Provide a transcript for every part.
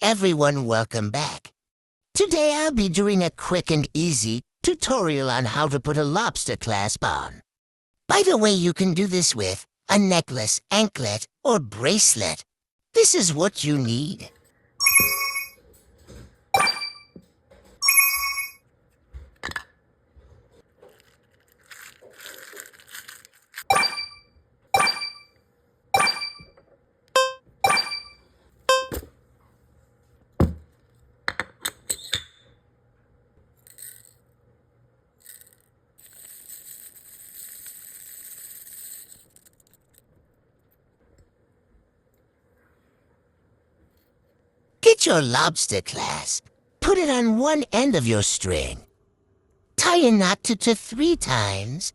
everyone, welcome back. Today I'll be doing a quick and easy tutorial on how to put a lobster clasp on. By the way, you can do this with a necklace, anklet, or bracelet. This is what you need. Get your lobster clasp. Put it on one end of your string. Tie a knot to 3 times.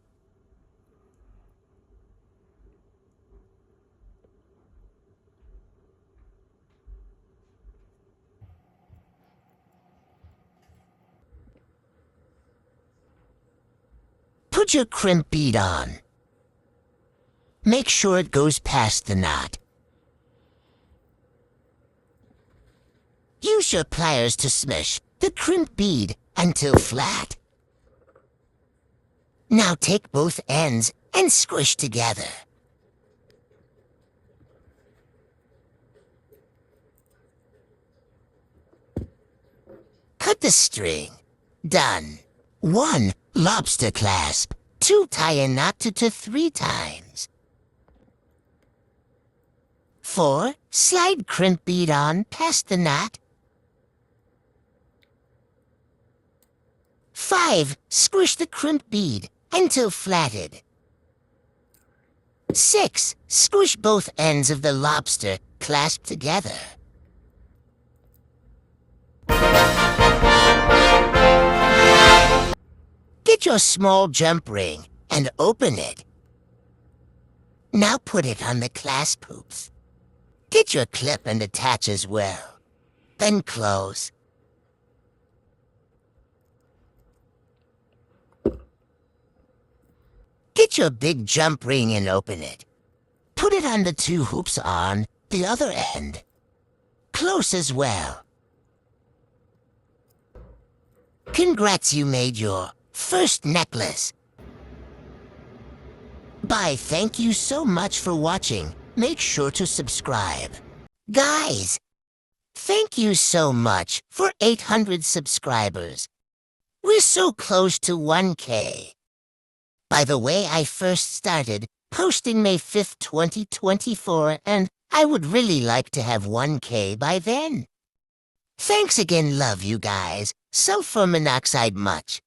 Put your crimp bead on. Make sure it goes past the knot. Use your pliers to smush the crimp bead until flat. Now take both ends and squish together. Cut the string. Done. 1. Lobster clasp. 2. Tie a knot to 3 times. 4. Slide crimp bead on past the knot. 5. Squish the crimp bead until flatted. 6. Squish both ends of the lobster clasped together. Get your small jump ring and open it. Now put it on the clasp hoops. Get your clip and attach as well. Then close. Get your big jump ring and open it. Put it on the 2 hoops on the other end. Close as well. Congrats, you made your first necklace. Bye, thank you so much for watching. Make sure to subscribe. Guys, thank you so much for 800 subscribers. We're so close to 1K. By the way, I first started posting May 5th, 2024, and I would really like to have 1K by then. Thanks again, love you guys. Sulfur monoxide much.